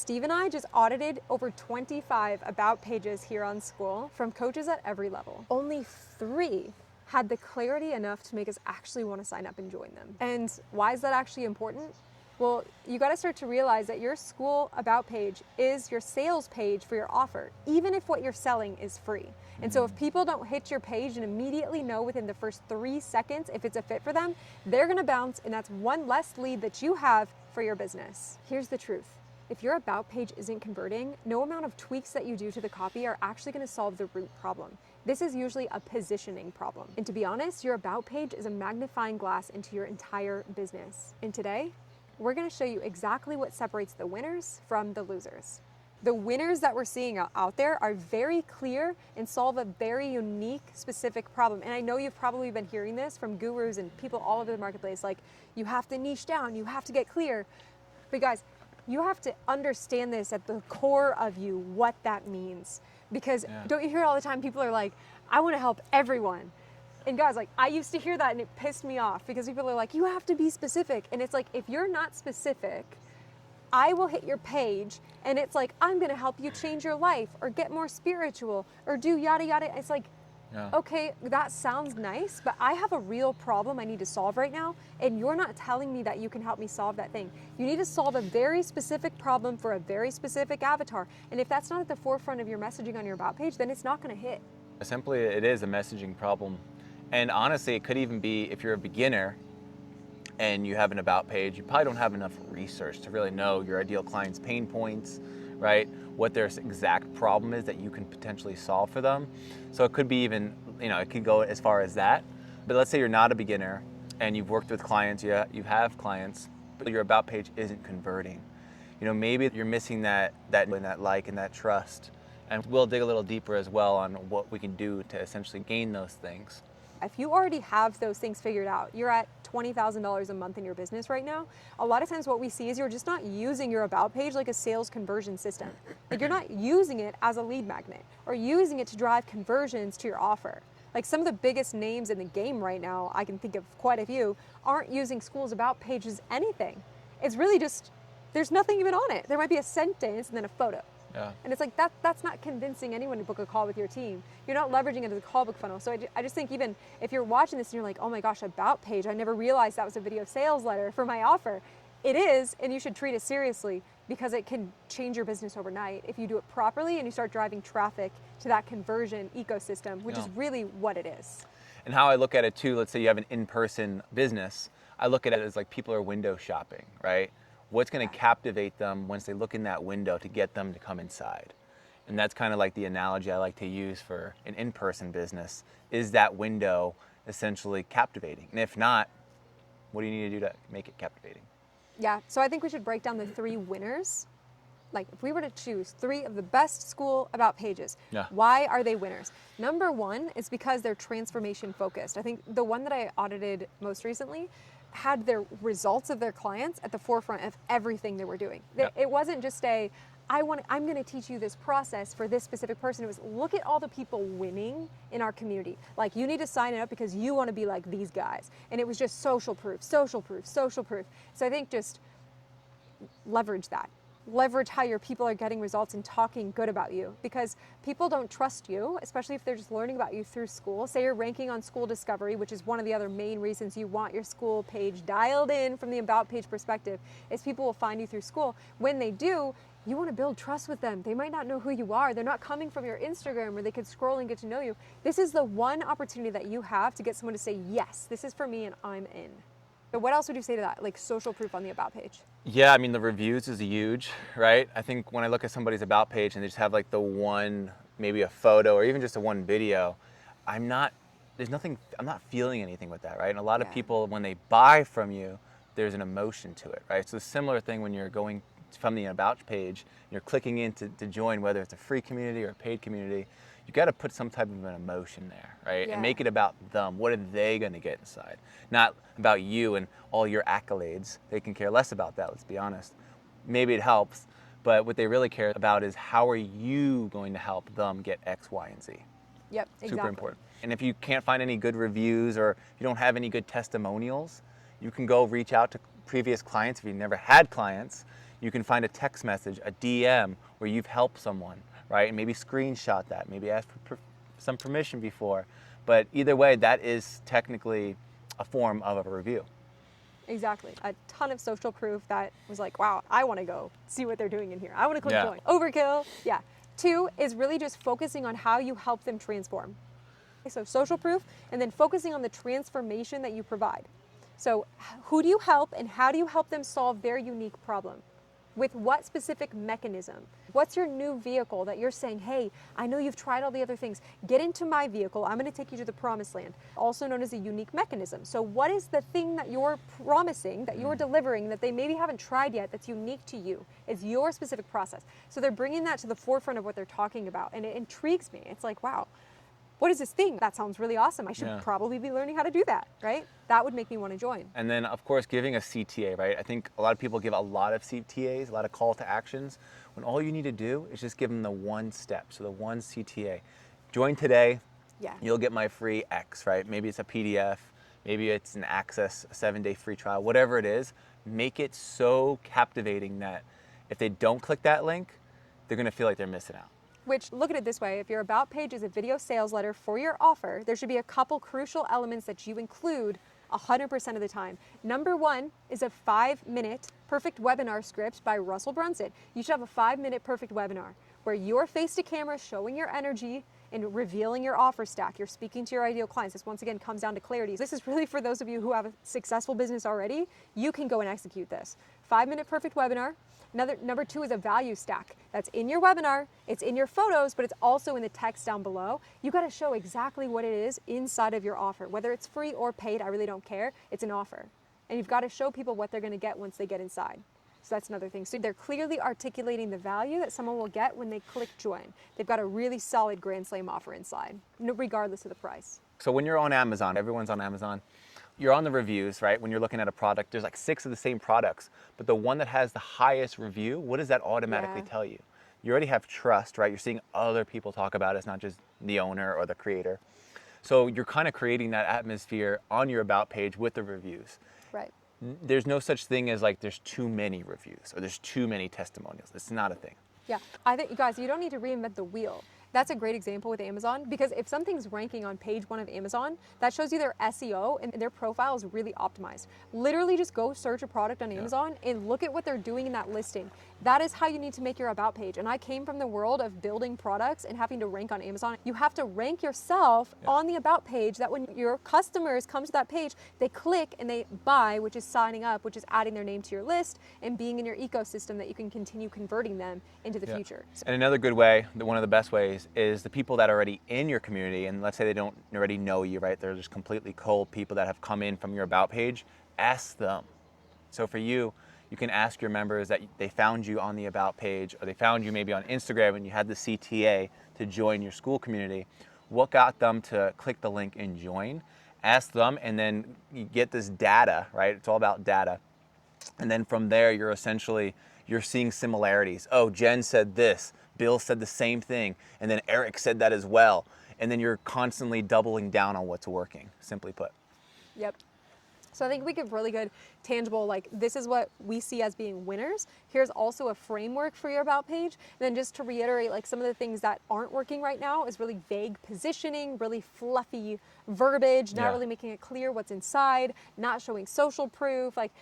Steve and I just audited over 25 about pages here on Skool from coaches at every level. Only 3 had the clarity enough to make us actually want to sign up and join them. And why is that actually important? Well, you got to start to realize that your Skool about page is your sales page for your offer, even if what you're selling is free. And so if people don't hit your page and immediately know within the first 3 seconds if it's a fit for them, they're going to bounce, and that's one less lead that you have for your business. Here's the truth. If your about page isn't converting, no amount of tweaks that you do to the copy are actually going to solve the root problem. This is usually a positioning problem. And to be honest, your about page is a magnifying glass into your entire business. And today, we're going to show you exactly what separates the winners from the losers. The winners that we're seeing out there are very clear and solve a very unique, specific problem. And I know you've probably been hearing this from gurus and people all over the marketplace, like, you have to niche down, you have to get clear. But guys, you have to understand this at the core of you, what that means. Because don't you hear all the time, people are like, I want to help everyone. And guys, like, I used to hear that and it pissed me off because people are like, you have to be specific. And it's like, if you're not specific, I will hit your page and it's like, I'm going to help you change your life or get more spiritual or do yada yada. It's like, okay, that sounds nice, but I have a real problem I need to solve right now, and you're not telling me that you can help me solve that thing. You need to solve a very specific problem for a very specific avatar. And if that's not at the forefront of your messaging on your about page, then it's not going to hit. Simply, it is a messaging problem. And honestly, it could even be if you're a beginner and you have an about page, you probably don't have enough research to really know your ideal client's pain points, right? What their exact problem is that you can potentially solve for them. So it could be even, it could go as far as that. But let's say you're not a beginner and you've worked with clients, you have clients, but your about page isn't converting. Maybe you're missing that like and that trust. And we'll dig a little deeper as well on what we can do to essentially gain those things. If you already have those things figured out, you're at $20,000 a month in your business right now, a lot of times what we see is you're just not using your about page like a sales conversion system. Like, you're not using it as a lead magnet or using it to drive conversions to your offer. Like, some of the biggest names in the game right now, I can think of quite a few, aren't using Skool's about page as anything. It's really just, there's nothing even on it. There might be a sentence and then a photo. Yeah. And it's like, that's not convincing anyone to book a call with your team. You're not leveraging it as a call book funnel. So I just think, even if you're watching this and you're like, oh my gosh, about page, I never realized that was a video sales letter for my offer. It is, and you should treat it seriously because it can change your business overnight if you do it properly and you start driving traffic to that conversion ecosystem, which is really what it is. And how I look at it too, let's say you have an in-person business, I look at it as like people are window shopping, right? What's going to captivate them once they look in that window to get them to come inside? And that's kind of like the analogy I like to use for an in-person business. Is that window essentially captivating? And if not, what do you need to do to make it captivating? Yeah, so I think we should break down the 3 winners. Like, if we were to choose 3 of the best Skool about pages, why are they winners? Number 1 is because they're transformation focused. I think the one that I audited most recently had their results of their clients at the forefront of everything they were doing. It wasn't just I'm going to teach you this process for this specific person. It was, look at all the people winning in our community. Like, you need to sign up because you want to be like these guys. And it was just social proof, social proof, social proof. So I think just leverage that. Leverage how your people are getting results and talking good about you, because people don't trust you, especially if they're just learning about you through Skool. Say you're ranking on Skool Discovery, which is one of the other main reasons you want your Skool page dialed in from the about page perspective, is people will find you through Skool. When they do, you want to build trust with them. They might not know who you are. They're not coming from your Instagram where they could scroll and get to know you. This is the one opportunity that you have to get someone to say, yes, this is for me and I'm in. But what else would you say to that, like social proof on the about page? Yeah, I mean, the reviews is huge, right? I think when I look at somebody's about page and they just have like the one, maybe a photo or even just a one video, I'm not feeling anything with that, right? And a lot of people, when they buy from you, there's an emotion to it, right? So a similar thing when you're going from the about page, you're clicking in to join, whether it's a free community or a paid community, you got to put some type of an emotion there, right? And make it about them. What are they going to get inside? Not about you and all your accolades. They can care less about that, let's be honest. Maybe it helps, but what they really care about is how are you going to help them get X, Y, and Z? Yep, exactly. Super important. And if you can't find any good reviews or you don't have any good testimonials, you can go reach out to previous clients if you've never had clients. You can find a text message, a DM, where you've helped someone, right? And maybe screenshot that, maybe ask for some permission before. But either way, that is technically a form of a review. Exactly. A ton of social proof that was like, wow, I want to go see what they're doing in here. I want to click Yeah. join. Overkill. Yeah. 2 is really just focusing on how you help them transform. So social proof, and then focusing on the transformation that you provide. So who do you help and how do you help them solve their unique problem? With what specific mechanism? What's your new vehicle that you're saying, hey, I know you've tried all the other things. Get into my vehicle. I'm going to take you to the promised land, also known as a unique mechanism. So what is the thing that you're promising, that you're delivering, that they maybe haven't tried yet, that's unique to you? It's your specific process. So they're bringing that to the forefront of what they're talking about. And it intrigues me. It's like, wow, what is this thing? That sounds really awesome. I should probably be learning how to do that, right? That would make me want to join. And then, of course, giving a CTA, right? I think a lot of people give a lot of CTAs, a lot of call to actions, when all you need to do is just give them the one step, so the one CTA. Join today, you'll get my free X, right? Maybe it's a PDF, maybe it's an access, a 7-day free trial, whatever it is. Make it so captivating that if they don't click that link, they're going to feel like they're missing out. Which, look at it this way, if your about page is a video sales letter for your offer, there should be a couple crucial elements that you include 100% of the time. Number 1 is a 5-minute perfect webinar script by Russell Brunson. You should have a 5-minute perfect webinar where you're face to camera showing your energy and revealing your offer stack. You're speaking to your ideal clients. This once again comes down to clarity. This is really for those of you who have a successful business already. You can go and execute this. 5-minute perfect webinar. Number 2 is a value stack. That's in your webinar, it's in your photos, but it's also in the text down below. You gotta show exactly what it is inside of your offer. Whether it's free or paid, I really don't care. It's an offer. And you've gotta show people what they're gonna get once they get inside. So that's another thing. So they're clearly articulating the value that someone will get when they click join. They've got a really solid Grand Slam offer inside, regardless of the price. So when you're on Amazon, everyone's on Amazon, you're on the reviews, right? When you're looking at a product, there's like 6 of the same products, but the one that has the highest review, what does that automatically tell you? You already have trust, right? You're seeing other people talk about it. It's not just the owner or the creator. So you're kind of creating that atmosphere on your about page with the reviews. Right. There's no such thing as like there's too many reviews or there's too many testimonials. It's not a thing. Yeah, I think, you guys, you don't need to reinvent the wheel. That's a great example with Amazon, because if something's ranking on page 1 of Amazon, that shows you their SEO and their profile is really optimized. Literally just go search a product on Amazon and look at what they're doing in that listing. That is how you need to make your about page. And I came from the world of building products and having to rank on Amazon. You have to rank yourself on the about page, that when your customers come to that page, they click and they buy, which is signing up, which is adding their name to your list and being in your ecosystem, that you can continue converting them into the future. So, and another good way, one of the best ways, is the people that are already in your community, and let's say they don't already know you, right? They're just completely cold people that have come in from your about page. Ask them. So for you, you can ask your members that they found you on the about page, or they found you maybe on Instagram and you had the CTA to join your Skool community. What got them to click the link and join? Ask them, and then you get this data, right? It's all about data. And then from there, you're seeing similarities. Oh, Jen said this, Bill said the same thing, and then Eric said that as well. And then you're constantly doubling down on what's working, simply put. Yep. So I think we give really good, tangible, like, this is what we see as being winners. Here's also a framework for your about page. And then just to reiterate, like, some of the things that aren't working right now is really vague positioning, really fluffy verbiage, not really making it clear what's inside, not showing social proof. Like,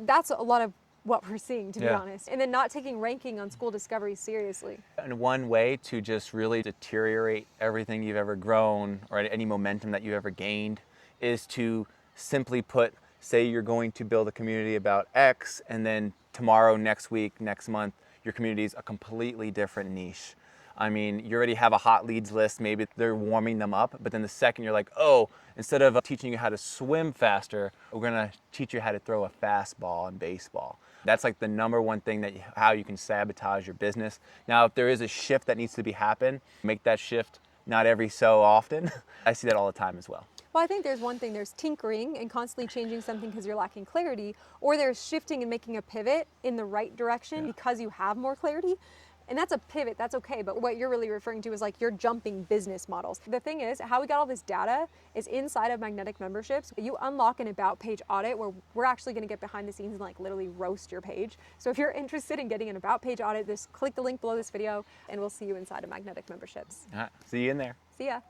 that's a lot of what we're seeing, to be honest. And then not taking ranking on Skool discovery seriously. And one way to just really deteriorate everything you've ever grown or any momentum that you've ever gained is to simply put, say you're going to build a community about X, and then tomorrow, next week, next month, your community is a completely different niche. I mean, you already have a hot leads list, maybe they're warming them up, but then the second you're like, oh, instead of teaching you how to swim faster, we're gonna teach you how to throw a fastball in baseball. That's like the number one thing how you can sabotage your business. Now, if there is a shift that needs to be happen, make that shift not every so often. I see that all the time as well. Well, I think there's one thing, there's tinkering and constantly changing something because you're lacking clarity, or there's shifting and making a pivot in the right direction because you have more clarity. And that's a pivot, that's okay. But what you're really referring to is like you're jumping business models. The thing is, how we got all this data is inside of Magnetic Memberships. You unlock an about page audit where we're actually going to get behind the scenes and like literally roast your page. So if you're interested in getting an about page audit, just click the link below this video and we'll see you inside of Magnetic Memberships. All right, see you in there. See ya.